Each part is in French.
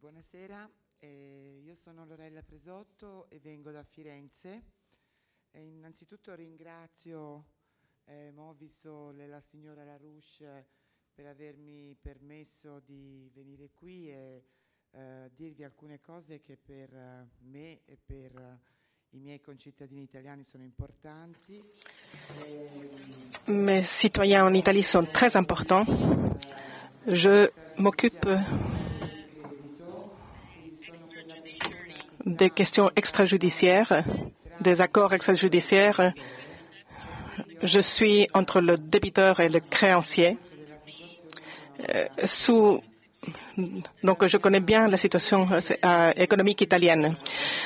Buonasera, io sono Lorella Presotto e vengo da Firenze. Innanzitutto ringrazio Movisol e la signora Larouche per avermi permesso di venire qui e dirvi alcune cose che per me e per i miei concittadini italiani sono importanti. Mes citoyens en Italie sont très importants. Je m'occupe des questions extrajudiciaires, des accords extrajudiciaires. Je suis entre le débiteur et le créancier. Donc, je connais bien la situation économique italienne.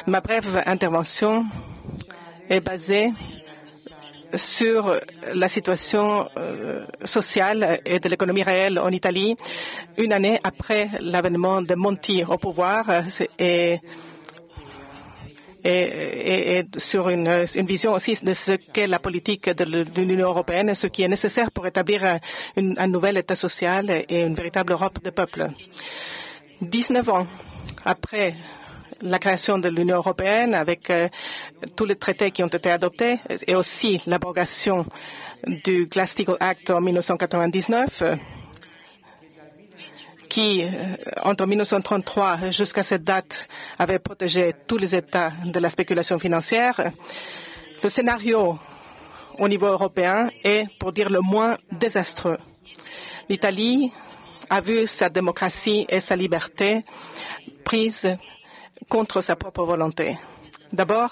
Ma brève intervention est basée sur la situation sociale et de l'économie réelle en Italie, une année après l'avènement de Monti au pouvoir et sur une vision aussi de ce qu'est la politique de l'Union européenne et ce qui est nécessaire pour établir un nouvel État social et une véritable Europe des peuples. 19 ans après la création de l'Union européenne, avec tous les traités qui ont été adoptés, et aussi l'abrogation du Glass-Steagall Act en 1999, qui, entre 1933 jusqu'à cette date, avait protégé tous les États de la spéculation financière. Le scénario au niveau européen est, pour dire le moins, désastreux. L'Italie a vu sa démocratie et sa liberté prises contre sa propre volonté. D'abord,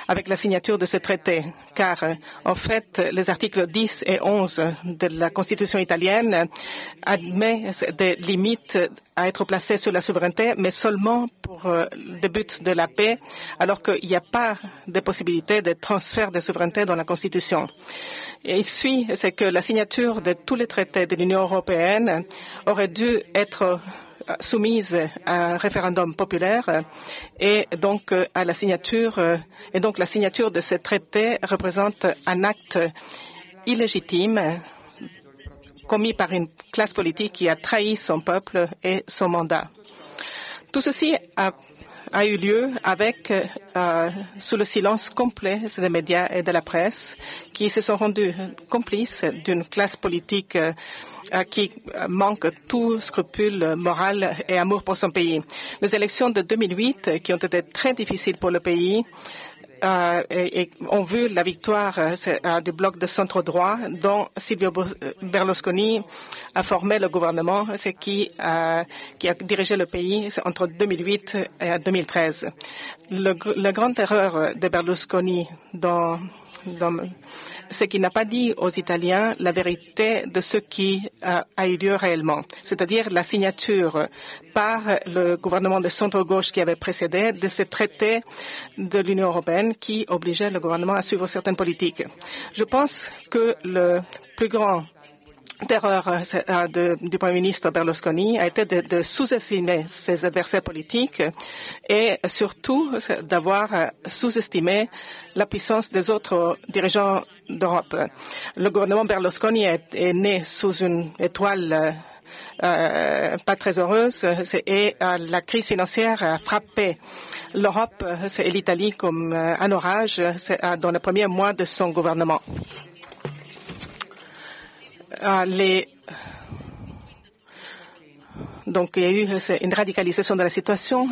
avec la signature de ce traité, car en fait, les articles 10 et 11 de la Constitution italienne admettent des limites à être placées sur la souveraineté, mais seulement pour le but de la paix, alors qu'il n'y a pas de possibilité de transfert de souveraineté dans la Constitution. Et il suit, c'est que la signature de tous les traités de l'Union européenne aurait dû être soumise à un référendum populaire et donc à la signature de ce traité représente un acte illégitime commis par une classe politique qui a trahi son peuple et son mandat. Tout ceci a eu lieu sous le silence complet des médias et de la presse qui se sont rendus complices d'une classe politique qui manque tout scrupule moral et amour pour son pays. Les élections de 2008, qui ont été très difficiles pour le pays, et ont vu la victoire du bloc de centre-droit dont Silvio Berlusconi a formé le gouvernement, qui a dirigé le pays entre 2008 et 2013. La grande erreur de Berlusconi c'est qu'il n'a pas dit aux Italiens la vérité de ce qui a eu lieu réellement, c'est-à-dire la signature par le gouvernement de centre-gauche qui avait précédé de ce traité de l'Union européenne qui obligeait le gouvernement à suivre certaines politiques. Je pense que le plus grand erreur du Premier ministre Berlusconi a été de sous-estimer ses adversaires politiques et surtout d'avoir sous-estimé la puissance des autres dirigeants d'Europe. Le gouvernement Berlusconi est né sous une étoile pas très heureuse et la crise financière a frappé l'Europe et l'Italie comme un orage dans les premiers mois de son gouvernement. Donc, il y a eu une radicalisation de la situation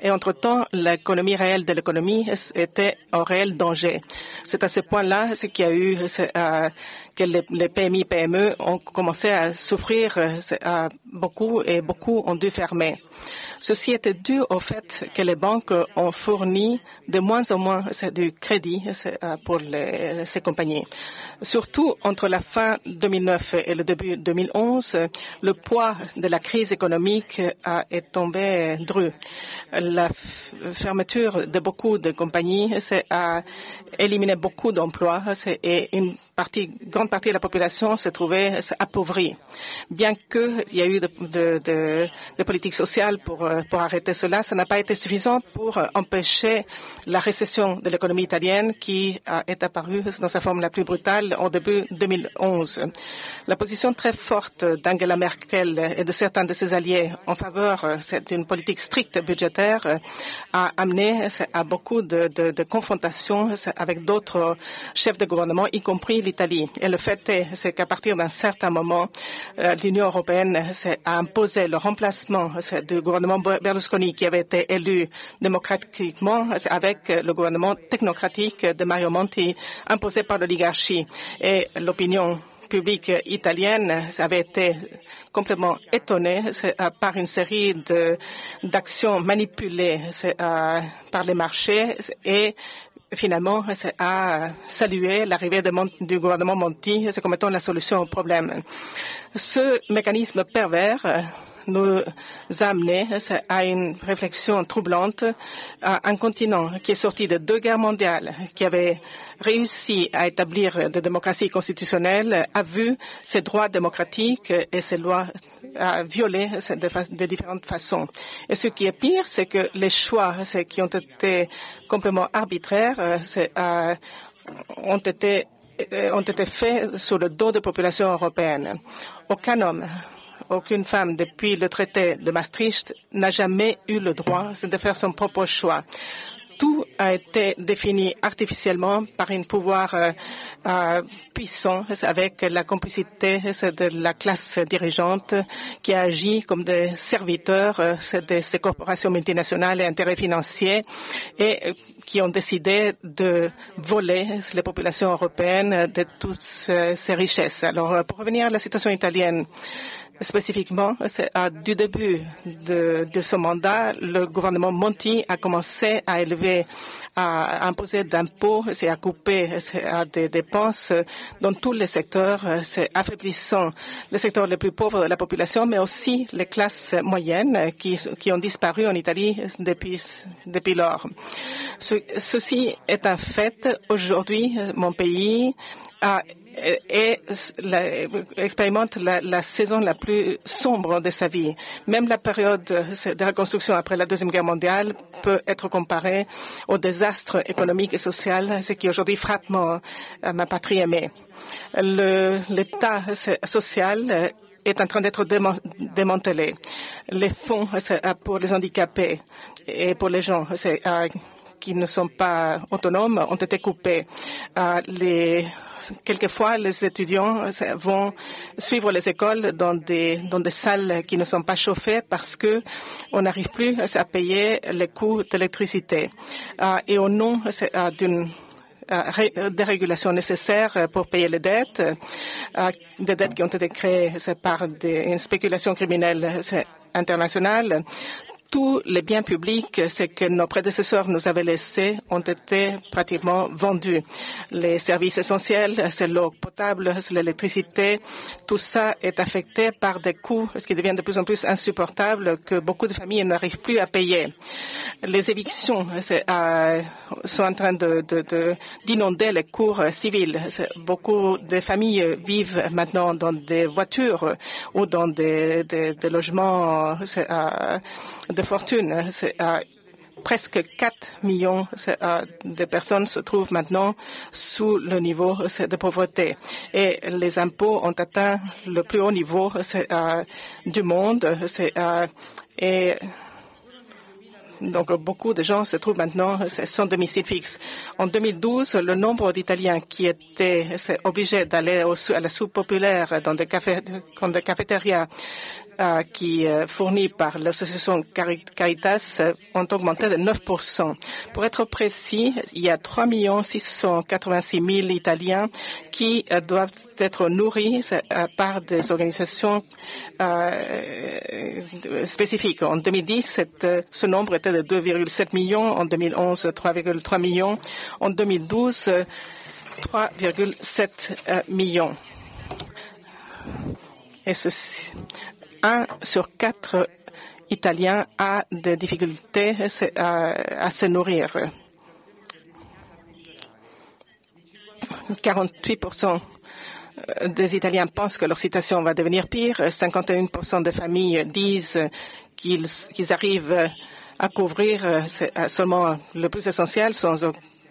et entre-temps, l'économie réelle de l'économie était en réel danger. C'est à ce point-là qu'il y a eu que les PMI, PME ont commencé à souffrir beaucoup et beaucoup ont dû fermer. Ceci était dû au fait que les banques ont fourni de moins en moins du crédit pour ces compagnies. Surtout entre la fin 2009 et le début 2011, le poids de la crise économique est tombé dru. La fermeture de beaucoup de compagnies a éliminé beaucoup d'emplois et une grande partie de la population se trouvait appauvrie. Bien qu'il y ait eu de politiques sociales pour arrêter cela, ça n'a pas été suffisant pour empêcher la récession de l'économie italienne qui est apparue dans sa forme la plus brutale au début 2011. La position très forte d'Angela Merkel et de certains de ses alliés en faveur d'une politique stricte budgétaire a amené à beaucoup de confrontations avec d'autres chefs de gouvernement, y compris l'Italie. Et le fait c'est qu'à partir d'un certain moment, l'Union européenne a imposé le remplacement du gouvernement Berlusconi qui avait été élu démocratiquement avec le gouvernement technocratique de Mario Monti imposé par l'oligarchie. Et l'opinion publique italienne avait été complètement étonnée par une série d'actions manipulées par les marchés et finalement a salué l'arrivée du gouvernement Monti comme étant la solution au problème. Ce mécanisme pervers nous a amené à une réflexion troublante à un continent qui est sorti de 2 guerres mondiales, qui avait réussi à établir des démocraties constitutionnelles, a vu ses droits démocratiques et ses lois violées de différentes façons. Et ce qui est pire, c'est que les choix qui ont été complètement arbitraires ont été faits sur le dos des populations européennes. Aucun homme, aucune femme, depuis le traité de Maastricht, n'a jamais eu le droit de faire son propre choix. Tout a été défini artificiellement par un pouvoir puissant avec la complicité de la classe dirigeante qui a agi comme des serviteurs de ces corporations multinationales et intérêts financiers et qui ont décidé de voler les populations européennes de toutes ces richesses. Alors, pour revenir à la situation italienne, spécifiquement, du début de ce mandat, le gouvernement Monti a commencé à imposer d'impôts et à couper des dépenses dans tous les secteurs, affaiblissant les secteurs les plus pauvres de la population, mais aussi les classes moyennes qui ont disparu en Italie depuis lors. Ceci est un fait. Aujourd'hui, mon pays expérimente la saison la plus sombre de sa vie. Même la période de reconstruction après la Deuxième Guerre mondiale peut être comparée au désastre économique et social, ce qui aujourd'hui frappe ma patrie aimée. L'État social est en train d'être démantelé. Les fonds pour les handicapés et pour les gens qui ne sont pas autonomes ont été coupés. Quelquefois, les étudiants vont suivre les écoles dans des salles qui ne sont pas chauffées parce que on n'arrive plus à payer les coûts d'électricité. Et au nom d'une dérégulation nécessaire pour payer les dettes, des dettes qui ont été créées par une spéculation criminelle internationale. Tous les biens publics, ce que nos prédécesseurs nous avaient laissés, ont été pratiquement vendus. Les services essentiels, c'est l'eau potable, c'est l'électricité, tout ça est affecté par des coûts qui deviennent de plus en plus insupportables que beaucoup de familles n'arrivent plus à payer. Les évictions sont en train d'inonder les cours civils. Beaucoup de familles vivent maintenant dans des voitures ou dans des logements de fortune. Presque 4 millions de personnes se trouvent maintenant sous le niveau de pauvreté. Et les impôts ont atteint le plus haut niveau du monde. Et donc, beaucoup de gens se trouvent maintenant sans domicile fixe. En 2012, le nombre d'Italiens qui étaient obligés d'aller à la soupe populaire dans des cafétérias qui fournis par l'association Caritas ont augmenté de 9%. Pour être précis, il y a 3 686 000 Italiens qui doivent être nourris par des organisations spécifiques. En 2010, ce nombre était de 2,7 millions. En 2011, 3,3 millions. En 2012, 3,7 millions. Et ceci. 1 sur 4 Italiens a des difficultés à se nourrir. 48% des Italiens pensent que leur situation va devenir pire. 51% des familles disent qu'ils arrivent à couvrir seulement le plus essentiel sans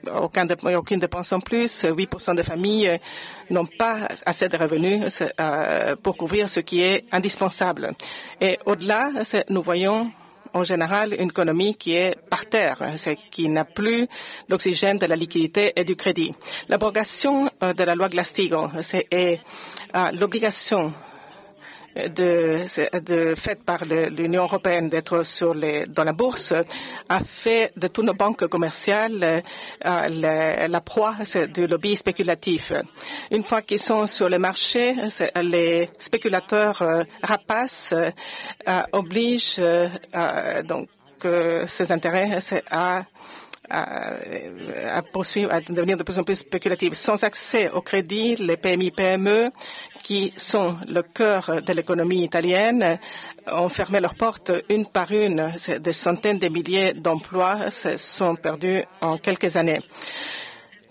aucune dépense en plus. 8% des familles n'ont pas assez de revenus pour couvrir ce qui est indispensable. Et au-delà, nous voyons en général une économie qui est par terre, qui n'a plus d'oxygène, de la liquidité et du crédit. L'abrogation de la loi Glass-Steagall et l'obligation faite par l'Union européenne d'être dans la bourse a fait de toutes nos banques commerciales la proie du lobby spéculatif. Une fois qu'ils sont sur le marché, les spéculateurs rapaces obligent donc ces intérêts à poursuivre, à devenir de plus en plus spéculatifs. Sans accès au crédit, les PMI-PME, qui sont le cœur de l'économie italienne, ont fermé leurs portes une par une. Des centaines de milliers d'emplois sont perdus en quelques années.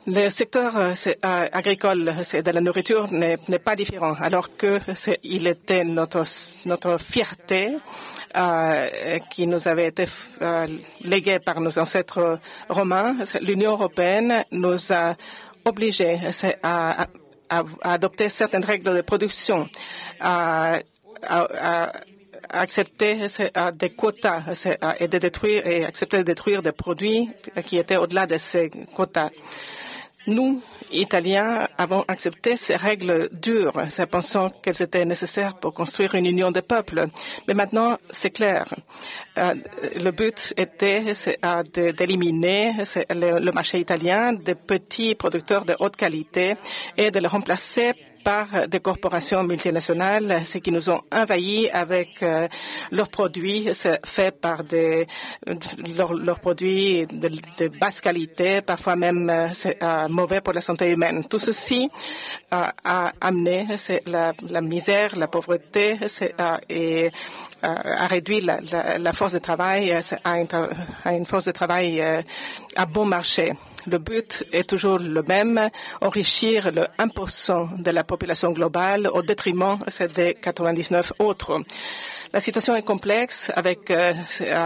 Le secteur agricole de la nourriture n'est pas différent, alors que il était notre fierté qui nous avait été léguée par nos ancêtres romains. L'Union européenne nous a obligés à adopter certaines règles de production, à accepter des quotas et accepter de détruire des produits qui étaient au-delà de ces quotas. Nous, Italiens, avons accepté ces règles dures, pensant qu'elles étaient nécessaires pour construire une union des peuples. Mais maintenant, c'est clair. Le but était d'éliminer le marché italien des petits producteurs de haute qualité et de le remplacer par des corporations multinationales, ce qui nous ont envahis avec leurs produits faits par leurs produits de basse qualité, parfois même mauvais pour la santé humaine. Tout ceci a amené la misère, la pauvreté et a réduit la force de travail à une force de travail à bon marché. Le but est toujours le même, enrichir le 1% de la population globale au détriment des 99 autres. La situation est complexe avec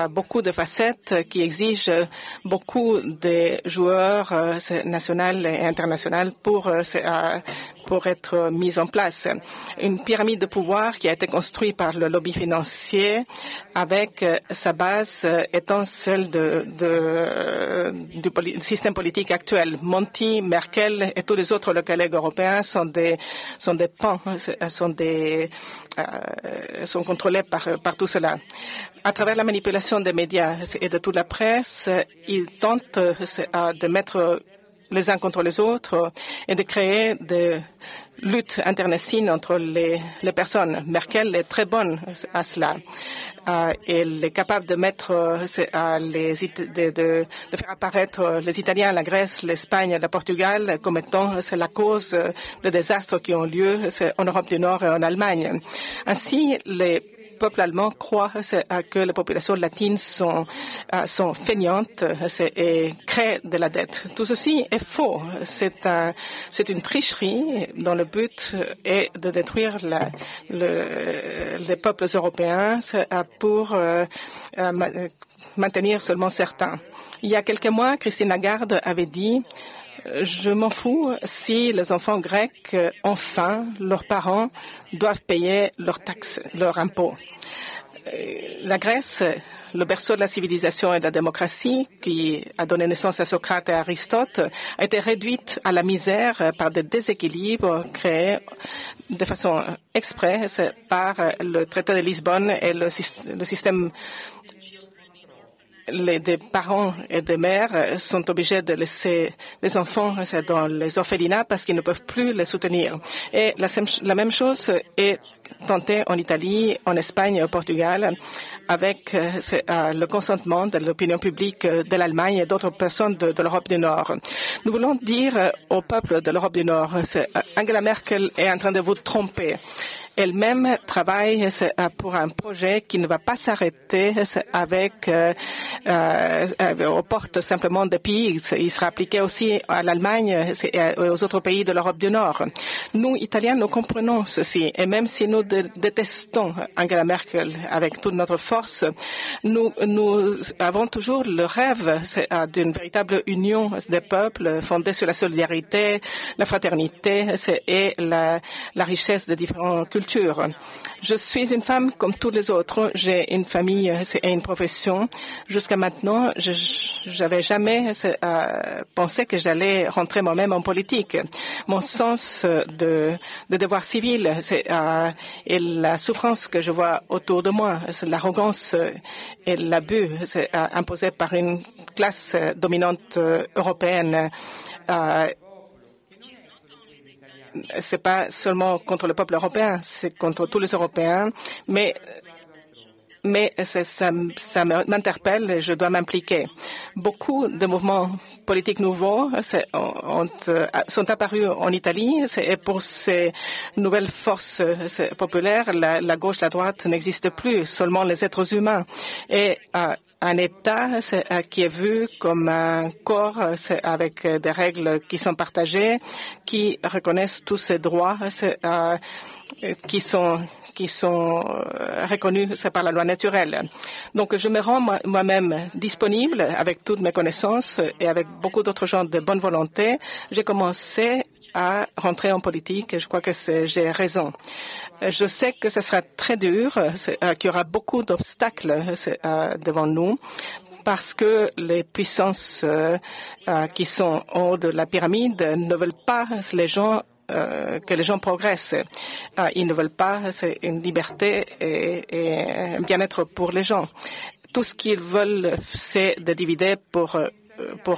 beaucoup de facettes qui exigent beaucoup de joueurs nationaux et internationaux pour être mise en place. Une pyramide de pouvoir qui a été construite par le lobby financier avec sa base étant celle du système politique actuel. Monti, Merkel et tous les autres collègues européens sont des pans, sont contrôlés par tout cela. À travers la manipulation des médias et de toute la presse, ils tentent de mettre les uns contre les autres et de créer des luttes internecines entre les personnes. Merkel est très bonne à cela. Elle est capable de de faire apparaître les Italiens, la Grèce, l'Espagne, le Portugal comme étant la cause des désastres qui ont lieu en Europe du Nord et en Allemagne. Ainsi, les peuples allemands croient que les populations latines sont feignantes et créent de la dette. Tout ceci est faux. C'est une tricherie dont le but est de détruire les peuples européens pour maintenir seulement certains. Il y a quelques mois, Christine Lagarde avait dit: je m'en fous si les enfants grecs ont faim, leurs parents doivent payer leurs taxes, leurs impôts. La Grèce, le berceau de la civilisation et de la démocratie, qui a donné naissance à Socrate et à Aristote, a été réduite à la misère par des déséquilibres créés de façon exprès par le traité de Lisbonne et le système. Des parents et des mères sont obligés de laisser les enfants dans les orphelinats parce qu'ils ne peuvent plus les soutenir. Et la même chose est tentée en Italie, en Espagne et au Portugal avec le consentement de l'opinion publique de l'Allemagne et d'autres personnes de l'Europe du Nord. Nous voulons dire au peuple de l'Europe du Nord, Angela Merkel est en train de vous tromper. elle-même travaille pour un projet qui ne va pas s'arrêter avec aux portes simplement des pays. Il sera appliqué aussi à l'Allemagne et aux autres pays de l'Europe du Nord. Nous, Italiens, nous comprenons ceci. Et même si nous détestons Angela Merkel avec toute notre force, nous avons toujours le rêve d'une véritable union des peuples fondée sur la solidarité, la fraternité et la richesse des différentes cultures. Je suis une femme comme toutes les autres. J'ai une famille et une profession. Jusqu'à maintenant, je n'avais jamais pensé que j'allais rentrer moi-même en politique. Mon sens de devoir civil et la souffrance que je vois autour de moi, l'arrogance et l'abus imposés par une classe dominante européenne, c'est pas seulement contre le peuple européen, c'est contre tous les Européens, mais ça m'interpelle et je dois m'impliquer. Beaucoup de mouvements politiques nouveaux sont apparus en Italie et pour ces nouvelles forces populaires, la gauche, la droite n'existent plus, seulement les êtres humains. Et un État qui est vu comme un corps avec des règles qui sont partagées, qui reconnaissent tous ces droits qui sont reconnus par la loi naturelle. Donc je me rends moi-même disponible avec toutes mes connaissances et avec beaucoup d'autres gens de bonne volonté. J'ai commencé à rentrer en politique et je crois que j'ai raison. Je sais que ce sera très dur, qu'il y aura beaucoup d'obstacles devant nous parce que les puissances qui sont en haut de la pyramide ne veulent pas que les gens progressent. Ils ne veulent pas une liberté et un bien-être pour les gens. Tout ce qu'ils veulent, c'est de diviser pour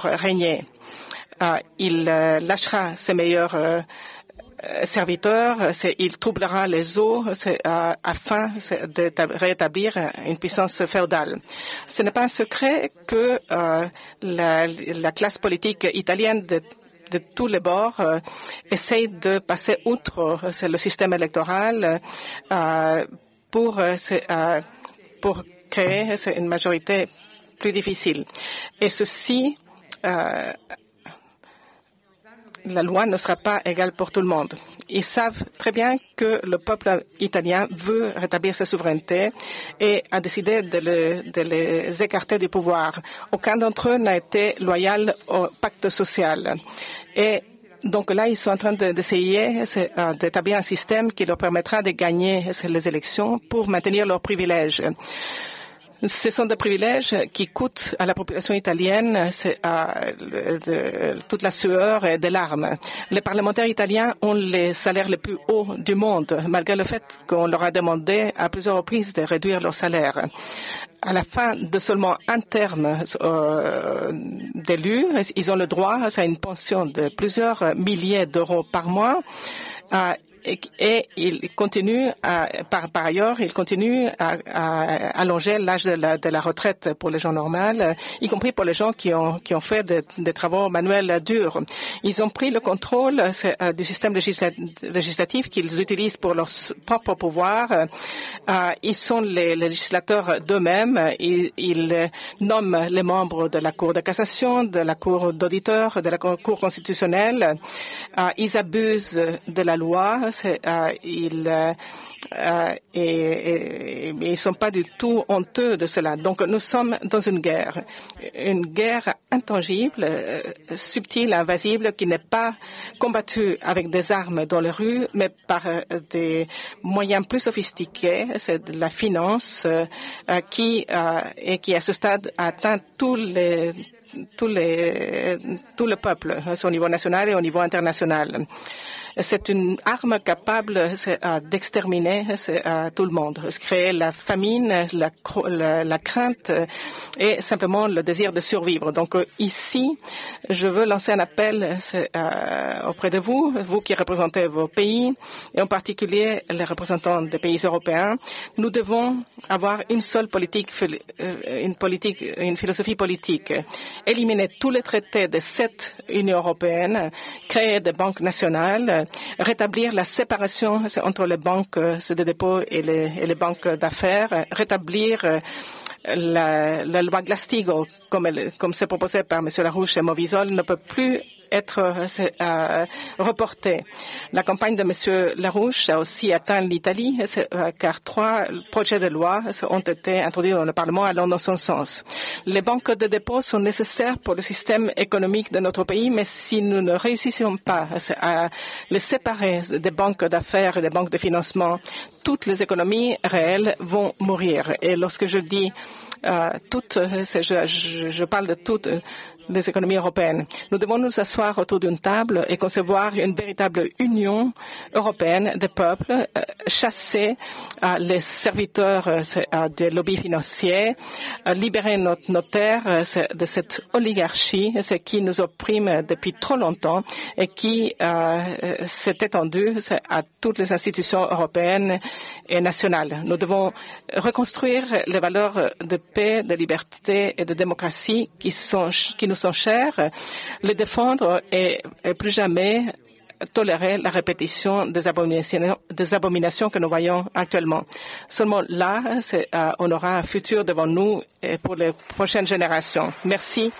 régner. Il lâchera ses meilleurs serviteurs, il troublera les eaux afin de rétablir une puissance féodale. Ce n'est pas un secret que la classe politique italienne de tous les bords essaye de passer outre le système électoral pour créer une majorité plus difficile. Et ceci la loi ne sera pas égale pour tout le monde. Ils savent très bien que le peuple italien veut rétablir sa souveraineté et a décidé de les écarter du pouvoir. Aucun d'entre eux n'a été loyal au pacte social. Et donc là, ils sont en train d'essayer d'établir un système qui leur permettra de gagner les élections pour maintenir leurs privilèges. Ce sont des privilèges qui coûtent à la population italienne toute la sueur et des larmes. Les parlementaires italiens ont les salaires les plus hauts du monde, malgré le fait qu'on leur a demandé à plusieurs reprises de réduire leur salaire. À la fin de seulement un terme d'élu, ils ont le droit à une pension de plusieurs milliers d'euros par mois. Et il continue par ailleurs, il continue à allonger l'âge de la retraite pour les gens normaux, y compris pour les gens qui ont fait des travaux manuels durs. Ils ont pris le contrôle du système législatif qu'ils utilisent pour leur propre pouvoir. Ils sont les législateurs d'eux-mêmes. Ils nomment les membres de la Cour de cassation, de la Cour d'auditeur, de la Cour constitutionnelle. Ils abusent de la loi. Ils sont pas du tout honteux de cela. Donc nous sommes dans une guerre intangible, subtile, invasible, qui n'est pas combattue avec des armes dans les rues, mais par des moyens plus sophistiqués. C'est de la finance qui à ce stade atteint tout le peuple, au niveau national et au niveau international. C'est une arme capable d'exterminer tout le monde, créer la famine, la crainte et simplement le désir de survivre. Donc ici, je veux lancer un appel auprès de vous qui représentez vos pays, et en particulier les représentants des pays européens. Nous devons avoir une seule politique, une philosophie politique. éliminer tous les traités de cette Union européenne, créer des banques nationales, rétablir la séparation entre les banques de dépôt et les banques d'affaires, rétablir la loi Glass-Steagall, comme c'est proposé par M. Larouche et Movisol, ne peut plus être reportée. La campagne de M. Larouche a aussi atteint l'Italie, car 3 projets de loi ont été introduits dans le Parlement allant dans son sens. Les banques de dépôt sont nécessaires pour le système économique de notre pays, mais si nous ne réussissons pas à les séparer des banques d'affaires et des banques de financement, toutes les économies réelles vont mourir. Et lorsque je dis je parle de toutes les économies européennes. Nous devons nous asseoir autour d'une table et concevoir une véritable union européenne des peuples, chasser les serviteurs des lobbies financiers, libérer nos terres de cette oligarchie qui nous opprime depuis trop longtemps et qui s'est étendue à toutes les institutions européennes et nationales. Nous devons reconstruire les valeurs de paix, de liberté et de démocratie qui nous sont chères, les défendre et plus jamais tolérer la répétition des abominations que nous voyons actuellement. Seulement là, on aura un futur devant nous et pour les prochaines générations. Merci.